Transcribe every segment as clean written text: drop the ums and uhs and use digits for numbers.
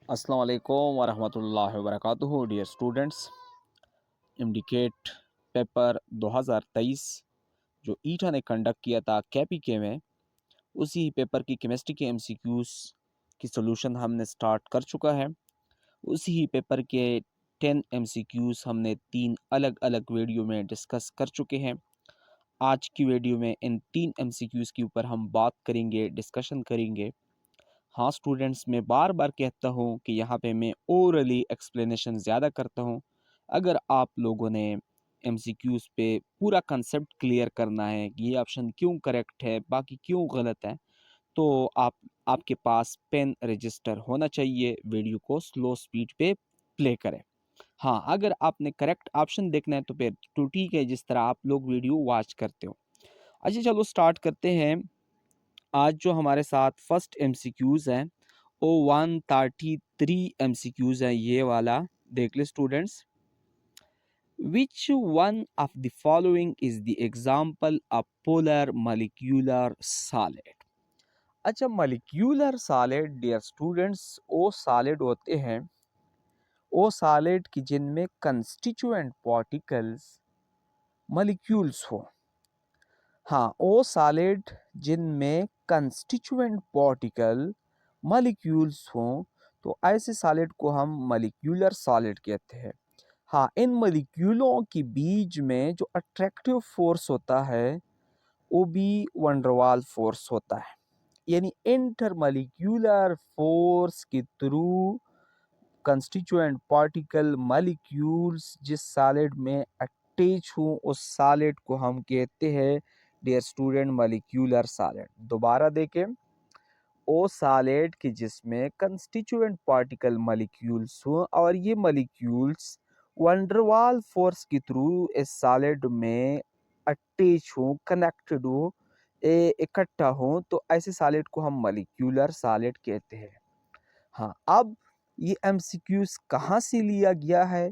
अस्सलाम वालेकुम वरहमतुल्लाहि वबरकातुहू। डियर स्टूडेंट्स, इंडिकेट पेपर 2023 जो ईटा ने कंडक्ट किया था केपीके में, उसी पेपर की केमिस्ट्री के एमसीक्यूज़ की सॉल्यूशन हमने स्टार्ट कर चुका है। उसी ही पेपर के 10 एमसीक्यूज़ हमने 3 अलग अलग वीडियो में डिस्कस कर चुके हैं। आज की वीडियो में इन 3 एमसीक्यूज़ के ऊपर हम बात करेंगे, डिस्कशन करेंगे। हाँ स्टूडेंट्स, मैं बार बार कहता हूँ कि यहाँ पे मैं ओरली एक्सप्लेनेशन ज़्यादा करता हूँ। अगर आप लोगों ने एमसीक्यूज़ पे पूरा कंसेप्ट क्लियर करना है कि ये ऑप्शन क्यों करेक्ट है, बाकी क्यों गलत है, तो आपके पास पेन रजिस्टर होना चाहिए। वीडियो को स्लो स्पीड पे प्ले करें। हाँ, अगर आपने करेक्ट ऑप्शन देखना है तो फिर तो ठीक है, जिस तरह आप लोग वीडियो वॉच करते हो। अच्छा, चलो स्टार्ट करते हैं। आज जो हमारे साथ फर्स्ट एमसीक्यूज़ हैं वो 133 एमसीक्यूज़ हैं। ये वाला देख ले students. Which one of the following is the example of polar molecular solid. अच्छा, मॉलिक्यूलर सॉलिड डियर स्टूडेंट्स वो सॉलिड होते हैं, वो सॉलिड की जिनमें कंस्टिट्यूएंट पार्टिकल्स मॉलिक्यूल्स हो। हाँ, वो सॉलिड जिनमें कंस्टिट्यूएंट पार्टिकल मॉलिक्यूल्स हों, तो ऐसे सॉलिड को हम मॉलिक्यूलर सॉलिड कहते हैं। हाँ, इन मॉलिक्यूलों के बीच में जो अट्रैक्टिव फोर्स होता है वो भी वंडरवाल फोर्स होता है। यानी इंटरमॉलिक्यूलर फोर्स के थ्रू कंस्टिट्यूएंट पार्टिकल मॉलिक्यूल्स जिस सॉलिड में अटैच हों, उस सॉलिड को हम कहते हैं डियर स्टूडेंट मॉलिक्यूलर सॉलिड। दोबारा देखें, ओ सॉलिड की जिसमें कंस्टिट्यूएंट पार्टिकल मॉलिक्यूल्स हों और ये मॉलिक्यूल्स वंडरवाल फोर्स के थ्रू इस सॉलिड में अटैच हों, कनेक्टेड हो, इकट्ठा हों, तो ऐसे सॉलिड को हम मॉलिक्यूलर सॉलिड कहते हैं। हाँ, अब ये एमसीक्यूज कहाँ से लिया गया है?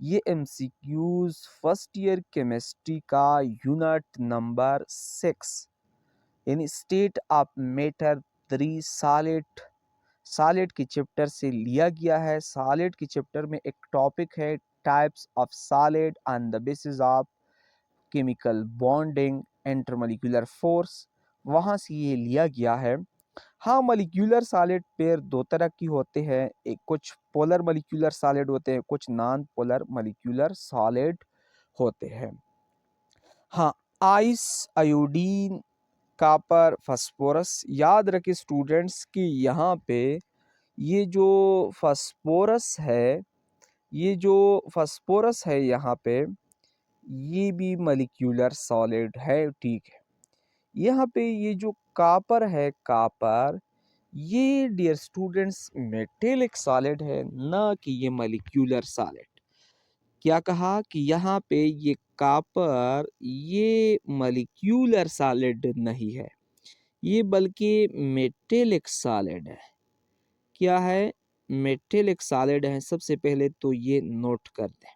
ये एमसीक्यूज फर्स्ट ईयर केमिस्ट्री का यूनिट नंबर 6 यानी स्टेट ऑफ मैटर 3 सॉलिड के चैप्टर से लिया गया है। सॉलिड के चैप्टर में एक टॉपिक है types of solid on the basis of chemical bonding intermolecular force, वहाँ से ये लिया गया है। हाँ, मॉलिक्यूलर सॉलिड पेयर दो तरह की होते हैं, एक कुछ पोलर मॉलिक्यूलर सॉलिड होते हैं, कुछ नॉन पोलर मॉलिक्यूलर सॉलिड होते हैं। हाँ, आइस, आयोडीन, कॉपर, फास्फोरस। याद रखें स्टूडेंट्स कि यहाँ पे ये जो फास्फोरस है, ये जो फास्फोरस है यहाँ पे, ये भी मॉलिक्यूलर सॉलिड है, ठीक है। यहाँ पे ये जो कॉपर है, कॉपर, ये डियर स्टूडेंट्स मेटेलिक सॉलिड है, ना कि ये मॉलिक्यूलर सॉलिड। क्या कहा कि यहाँ पे ये कॉपर ये मॉलिक्यूलर सॉलिड नहीं है, ये बल्कि मेटेलिक सॉलिड है। क्या है? मेटेलिक सॉलिड है। सबसे पहले तो ये नोट कर दें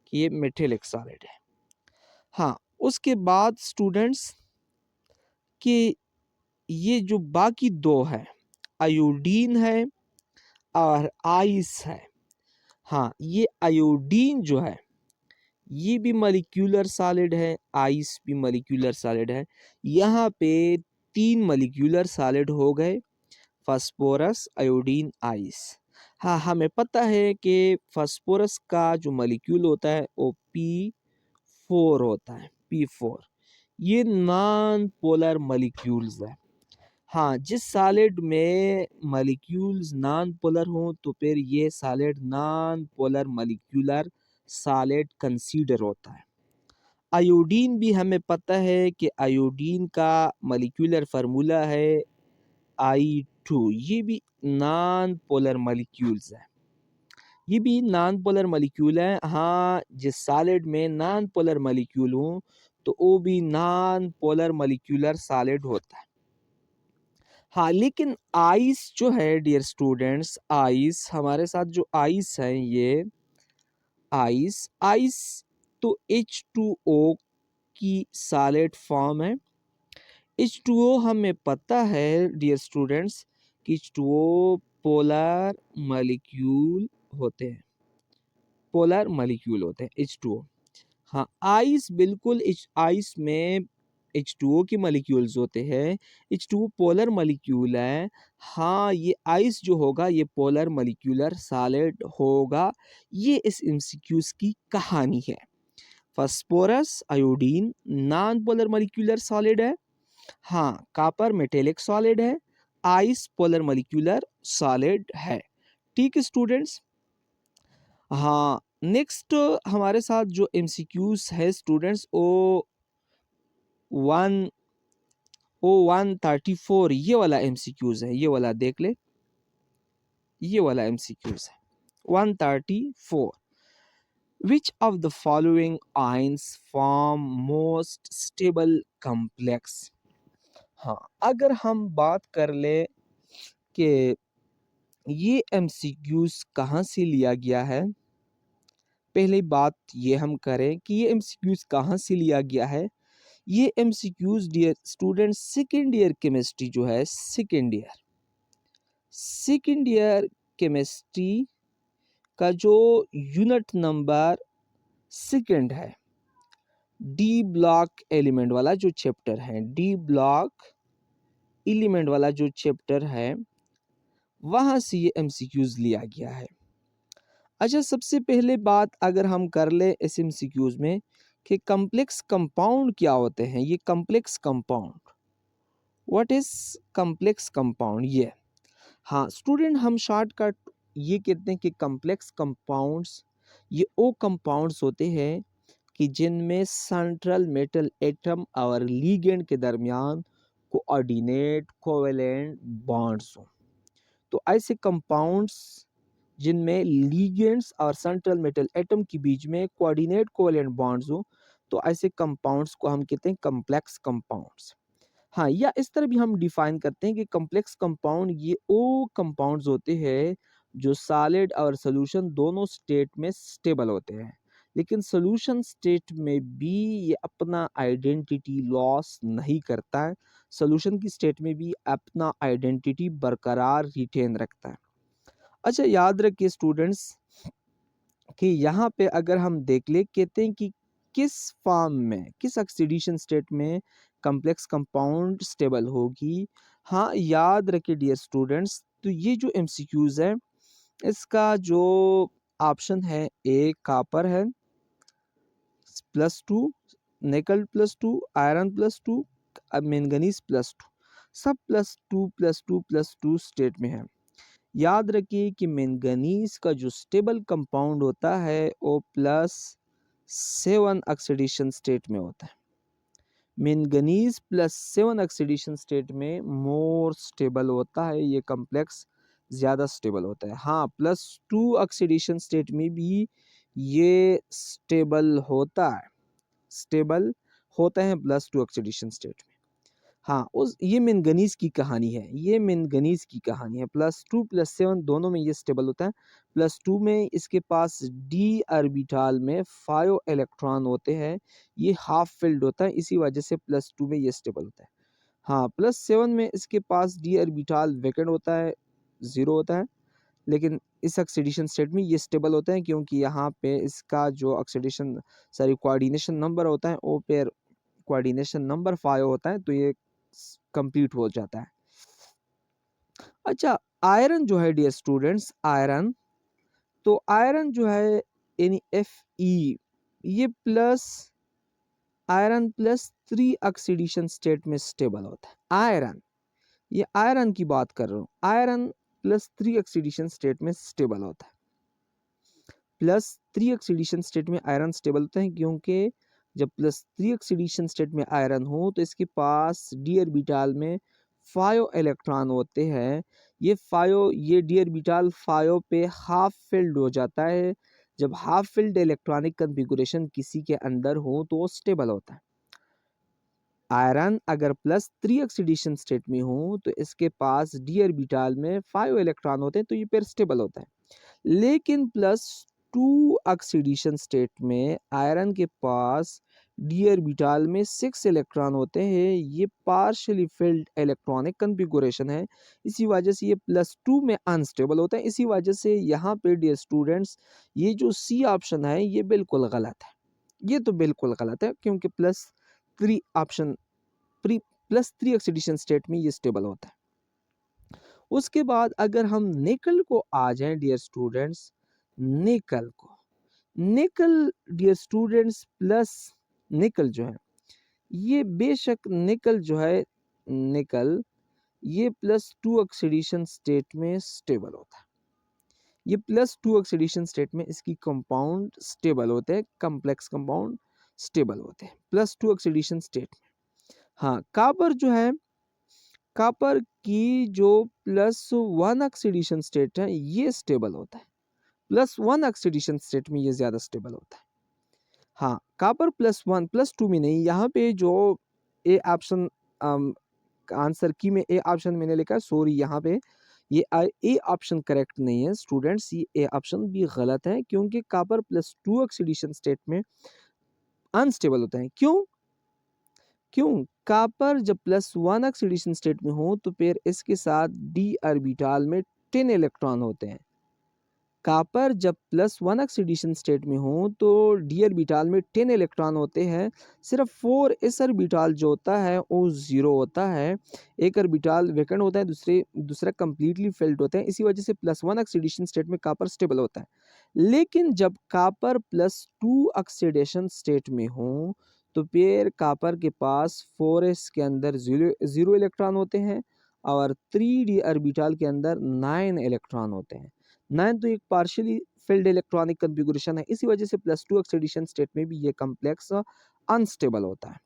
कि ये मेटेलिक सॉलिड है। हाँ, उसके बाद स्टूडेंट्स कि ये जो बाकी दो है, आयोडीन है और आइस है। हाँ, ये आयोडीन जो है ये भी मॉलिक्यूलर सॉलिड है, आइस भी मॉलिक्यूलर सॉलिड है। यहाँ पे 3 मॉलिक्यूलर सॉलिड हो गए, फास्फोरस, आयोडीन, आइस। हाँ, हमें पता है कि फास्फोरस का जो मॉलिक्यूल होता है वो P4 होता है, P4। ये नॉन पोलर मॉलिक्यूल्स है। हाँ, जिस सॉलिड में मॉलिक्यूल्स नॉन पोलर हों तो फिर ये solid non polar molecular solid consider होता है। आयोडीन भी हमें पता है कि आयोडीन का मॉलिक्यूलर फार्मूला है I2। ये भी नॉन पोलर मॉलिक्यूल्स है, ये भी नॉन पोलर मॉलिक्यूल है। हाँ, जिस सॉलिड में नॉन पोलर मॉलिक्यूल हो तो वो भी नॉन पोलर मॉलिक्यूलर सॉलिड होता है। हाँ, लेकिन आइस जो है डियर स्टूडेंट्स, आइस हमारे साथ जो आइस है, ये आइस आइस तो H2O की सॉलिड फॉर्म है। H2O हमें पता है डियर स्टूडेंट्स कि H2O पोलर मॉलिक्यूल होते हैं, पोलर मॉलिक्यूल होते हैं H2O। हाँ, आइस बिल्कुल आइस में H2O के मॉलिक्यूल्स होते हैं, H2O पोलर मॉलिक्यूल है। हाँ, ये आइस जो होगा ये पोलर मॉलिक्यूलर सॉलिड होगा। ये इस एमसीक्यूज की कहानी है। Phosphorus iodine non polar molecular solid है। हाँ, कॉपर मेटेलिक सॉलिड है। आइस पोलर मॉलिक्यूलर सॉलिड है। ठीक है स्टूडेंट्स। हाँ, नेक्स्ट हमारे साथ जो एमसीक्यूज है स्टूडेंट्स वन 134 ये वाला एमसीक्यूज है, ये वाला देख ले, ये वाला एमसीक्यूज है 134। Which of the following ions form most stable complex. हाँ, अगर हम बात कर ले कि ये एमसीक्यूज कहाँ से लिया गया है, पहले बात ये हम करें कि ये एमसीक्यूज कहाँ से लिया गया है। ये MCQs dear student second year chemistry जो है, सेकेंड ईयर केमिस्ट्री का जो यूनिट नंबर सेकेंड है, डी ब्लॉक एलिमेंट वाला जो चैप्टर है, डी ब्लॉक एलिमेंट वाला जो चैप्टर है, वहां से ये एमसीक्यूज लिया गया है। अच्छा, सबसे पहले बात अगर हम कर ले इस एमसीक्यूज में कि कॉम्प्लेक्स कंपाउंड क्या होते हैं। ये complex compound, what is complex compound ये। हाँ स्टूडेंट, हम शॉर्टकट ये कहते हैं कि कॉम्प्लेक्स कंपाउंड्स ये वो कंपाउंड्स होते हैं कि जिनमें सेंट्रल मेटल एटम और लीगेंड के दरमियान कोऑर्डिनेट कोवेलेंट बॉन्ड्स हों। तो ऐसे कंपाउंड्स जिनमें लीगेंड्स और सेंट्रल मेटल एटम के बीच में कोऑर्डिनेट कोवेलेंट बॉन्ड्स हो, तो ऐसे कंपाउंड्स को हम कहते हैं कॉम्प्लेक्स कंपाउंड्स। हाँ, या इस तरह भी हम डिफाइन करते हैं कि कॉम्प्लेक्स कंपाउंड ये वो कंपाउंड्स होते हैं जो सॉलिड और सॉल्यूशन दोनों स्टेट में स्टेबल होते हैं, लेकिन सॉल्यूशन स्टेट में भी ये अपना आइडेंटिटी लॉस नहीं करता है, सॉल्यूशन की स्टेट में भी अपना आइडेंटिटी बरकरार रिटेन रखता है। अच्छा, याद रखिए स्टूडेंट्स कि यहाँ पे अगर हम देख ले, कहते हैं कि किस फॉर्म में, किस ऑक्सीडेशन स्टेट में कॉम्प्लेक्स कंपाउंड स्टेबल होगी। हाँ, याद रखिए डियर स्टूडेंट्स, तो ये जो एमसीक्यूज है इसका जो ऑप्शन है ए कॉपर है +2, निकल +2, आयरन +2, मैंगनीज +2, सब +2 स्टेट में है। याद रखिए कि मैंगनीज का जो स्टेबल कंपाउंड होता है वो +7 ऑक्सीडेशन स्टेट में होता है। मैंगनीज +7 ऑक्सीडेशन स्टेट में मोर स्टेबल होता है, ये कॉम्प्लेक्स ज़्यादा स्टेबल होता है। हाँ, +2 ऑक्सीडेशन स्टेट में भी ये स्टेबल होता है +2 ऑक्सीडेशन स्टेट में। हाँ, उस ये मैंगनीज की कहानी है, ये मैंगनीज की कहानी है। +2 +7 दोनों में ये स्टेबल होता है। +2 में इसके पास डी ऑर्बिटल में 5 इलेक्ट्रॉन होते हैं, ये हाफ फिल्ड होता है, इसी वजह से +2 में ये स्टेबल होता है। हाँ, +7 में इसके पास डी ऑर्बिटल वैकेंट होता है, 0 होता है, लेकिन इस ऑक्सीडेशन स्टेट में ये स्टेबल होता है क्योंकि यहाँ पे इसका जो कोऑर्डिनेशन नंबर होता है वो पेयर कोऑर्डिनेशन नंबर 5 होता है, तो ये कंप्लीट हो जाता है। अच्छा, आयरन जो है डियर स्टूडेंट्स, आयरन जो है यानी Fe, ये आयरन +3 ऑक्सीडेशन स्टेट में स्टेबल होता है। ये आयरन की बात कर रहा हूँ, आयरन +3 ऑक्सीडेशन स्टेट में स्टेबल होता है। +3 ऑक्सीडेशन स्टेट में आयरन स्टेबल होता है क्योंकि जब +3 ऑक्सीडेशन स्टेट में आयरन हो तो इसके पास डी ऑर्बिटल में 5 इलेक्ट्रॉन होते हैं। ये डी ऑर्बिटल 5 पे हाफ फिल्ड हो जाता है। जब हाफ फिल्ड इलेक्ट्रॉनिक कन्फिगुरेशन किसी के अंदर हो तो वो स्टेबल होता है। आयरन अगर +3 ऑक्सीडेशन स्टेट में हो तो इसके पास डी ऑर्बिटल में 5 इलेक्ट्रॉन होते हैं, तो ये पेयर स्टेबल होता है। लेकिन +2 ऑक्सीडेशन स्टेट में आयरन के पास डी ऑर्बिटल में 6 इलेक्ट्रॉन होते हैं। ये पार्शियली फिल्ड इलेक्ट्रॉनिक कन्फिगुरेशन है, इसी वजह से ये +2 में अनस्टेबल होता है। इसी वजह से यहाँ पे डियर स्टूडेंट्स ये जो सी ऑप्शन है ये बिल्कुल गलत है। ये तो बिल्कुल गलत है क्योंकि +3 ऑप्शन +3 ऑक्सीडेशन स्टेट में ये स्टेबल होता है। उसके बाद अगर हम निकल को आ जाएं डियर स्टूडेंट्स, निकल को, निकल डियर स्टूडेंट्स प्लस निकल जो है ये बेशक निकल जो है निकल ये +2 ऑक्सीडेशन स्टेट में स्टेबल होता है। ये +2 ऑक्सीडेशन स्टेट में इसकी कंपाउंड स्टेबल होते हैं, कॉम्प्लेक्स कंपाउंड स्टेबल होते हैं +2 ऑक्सीडेशन स्टेट में। हाँ, कॉपर जो है, कॉपर की जो +1 ऑक्सीडेशन स्टेट है ये स्टेबल होता है। +1 ऑक्सीडेशन स्टेट में ये ज़्यादा स्टेबल होता है। हाँ, कॉपर +1 +2 में नहीं, यहाँ पे जो ए ऑप्शन आंसर की में ए ऑप्शन मैंने लिखा है, सॉरी यहाँ पे ये ए ऑप्शन करेक्ट नहीं है स्टूडेंट्स, ये ए ऑप्शन भी गलत है क्योंकि कॉपर +2 ऑक्सीडेशन स्टेट में अनस्टेबल होता है। क्यों? क्यों? कॉपर जब +1 ऑक्सीडेशन स्टेट में हो तो फिर इसके साथ डी ऑर्बिटल में 10 इलेक्ट्रॉन होते हैं। कॉपर जब +1 ऑक्सीडेशन स्टेट में हो तो डी ऑर्बिटल में 10 इलेक्ट्रॉन होते हैं। सिर्फ 4 एस ऑर्बिटल जो होता है वो 0 होता है। एक ऑर्बिटल वैकेंट होता है, दूसरा कंप्लीटली फिल्ड होता है। इसी वजह से +1 ऑक्सीडेशन स्टेट में कॉपर स्टेबल होता है। लेकिन जब कॉपर +2 ऑक्सीडेशन स्टेट में हो तो फिर कॉपर के पास 4s के अंदर 0 इलेक्ट्रॉन होते हैं और 3d ऑर्बिटल के अंदर 9 इलेक्ट्रॉन होते हैं। 9 तो एक पार्शियली फिल्ड इलेक्ट्रॉनिक कन्फिगुरेशन है, इसी वजह से +2 ऑक्सीडेशन स्टेट में भी ये कॉम्प्लेक्स अनस्टेबल होता है।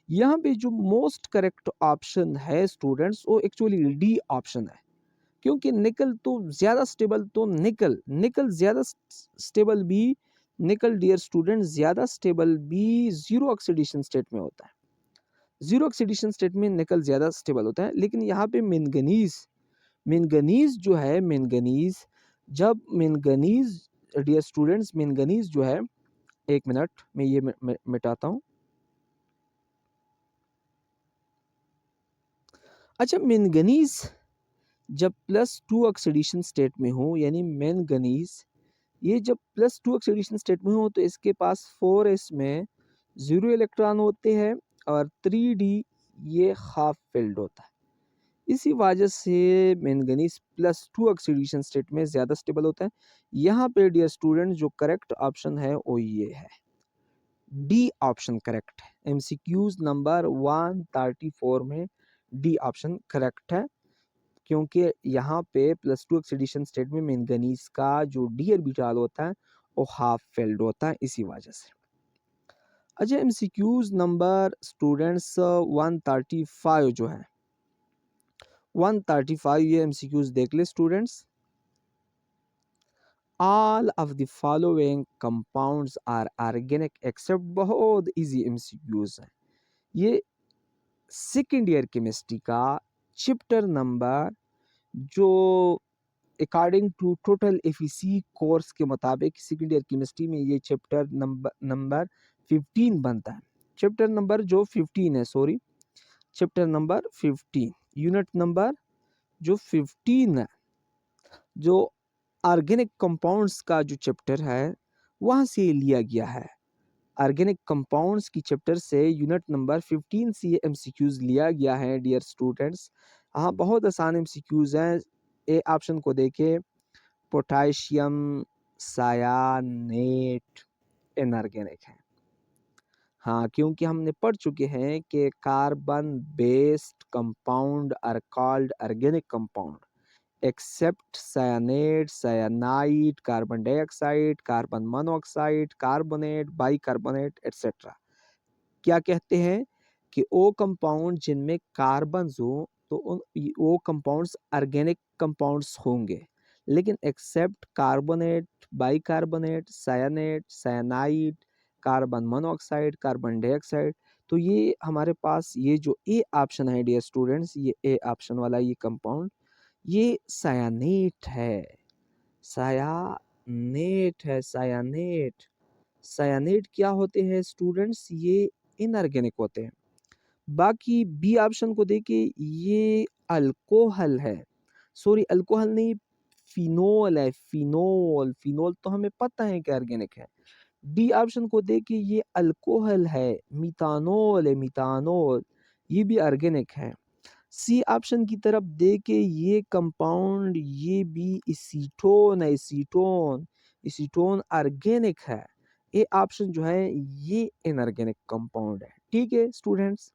यहाँ पे जो मोस्ट करेक्ट ऑप्शन है स्टूडेंट्स वो एक्चुअली डी ऑप्शन है, क्योंकि निकल तो ज़्यादा स्टेबल तो निकल ज़्यादा स्टेबल भी निकल डियर स्टूडेंट ज़्यादा स्टेबल भी 0 ऑक्सीडेशन स्टेट में होता है। 0 ऑक्सीडेशन स्टेट में निकल ज़्यादा स्टेबल होता है। लेकिन यहाँ पे मैंगनीज मैंगनीज जो है मैंगनीज जब मैंगनीज डियर स्टूडेंट्स मैंगनीज जो है, एक मिनट मैं ये मिटाता हूँ। अच्छा, मैंगनीज जब +2 ऑक्सीडेशन स्टेट में हो यानी मैंगनीज ये जब +2 ऑक्सीडेशन स्टेट में हो तो इसके पास 4s में 0 इलेक्ट्रॉन होते हैं और 3d ये हाफ फिल्ड होता है। इसी वजह से मैंगनीज +2 ऑक्सीडेशन स्टेट में ज़्यादा स्टेबल होता है। यहाँ पे डियर स्टूडेंट जो करेक्ट ऑप्शन है वो ये है, डी ऑप्शन करेक्ट है। एमसीक्यूज नंबर 134 में डी ऑप्शन करेक्ट है, क्योंकि यहाँ पे +2 ऑक्सीडेशन स्टेट में मैंगनीज का जो डी ऑर्बिटल होता है वो हाफ फिल्ड होता है, इसी वजह से। अच्छा, एमसीक्यूज नंबर स्टूडेंट्स 135 जो है 135 ये एमसीक्यूज देख ले students. All of the following compounds are organic except, बहुत इजी एमसीक्यूज है ये। सेकेंड ईयर केमिस्ट्री का चैप्टर नंबर जो according to total FEC course के मुताबिक सेकेंड ईयर केमिस्ट्री में ये चैप्टर नंबर 15 बनता है। चैप्टर नंबर जो 15 है, sorry chapter number 15 unit number जो 15 है, जो ऑर्गेनिक कंपाउंड्स का जो चैप्टर है वहाँ से लिया गया है। ऑर्गेनिक कंपाउंड्स की चैप्टर से यूनिट नंबर 15 से एमसीक्यूज लिया गया है डियर स्टूडेंट्स। हाँ, बहुत आसान एमसीक्यूज हैं। ए ऑप्शन को देखें, पोटाशियम सायानेट इनऑर्गेनिक है। हाँ, क्योंकि हमने पढ़ चुके हैं कि carbon based compound are called organic compound except cyanate, cyanide, carbon dioxide, carbon monoxide, carbonate, bicarbonate etcetera. क्या कहते हैं कि वो कंपाउंड जिनमें कार्बन्स हो तो वो कंपाउंड्स ऑर्गेनिक कंपाउंड्स होंगे, लेकिन except carbonate, bicarbonate, cyanate, cyanide, carbon monoxide, carbon dioxide. तो ये हमारे पास ये जो ए ऑप्शन है डियर स्टूडेंट्स, ये ए ऑप्शन वाला ये कंपाउंड ये सायानेट है। सायानेट है, सायानेट। सायानेट क्या होते हैं स्टूडेंट्स? ये इनऑर्गेनिक होते हैं। बाकी बी ऑप्शन को देखिए ये अल्कोहल है, सॉरी अल्कोहल नहीं, फिनोल है, फिनोल, फिनोल तो हमें पता है कि ऑर्गेनिक है। डी ऑप्शन को देखिए ये अल्कोहल है, मिथानोल है, मिथानोल, ये भी ऑर्गेनिक है। सी ऑप्शन की तरफ देखे ये कंपाउंड, ये भी एसीटोन है, एसीटोन, एसीटोन ऑर्गेनिक है। ए ऑप्शन जो है ये इनऑर्गेनिक कंपाउंड है। ठीक है स्टूडेंट्स।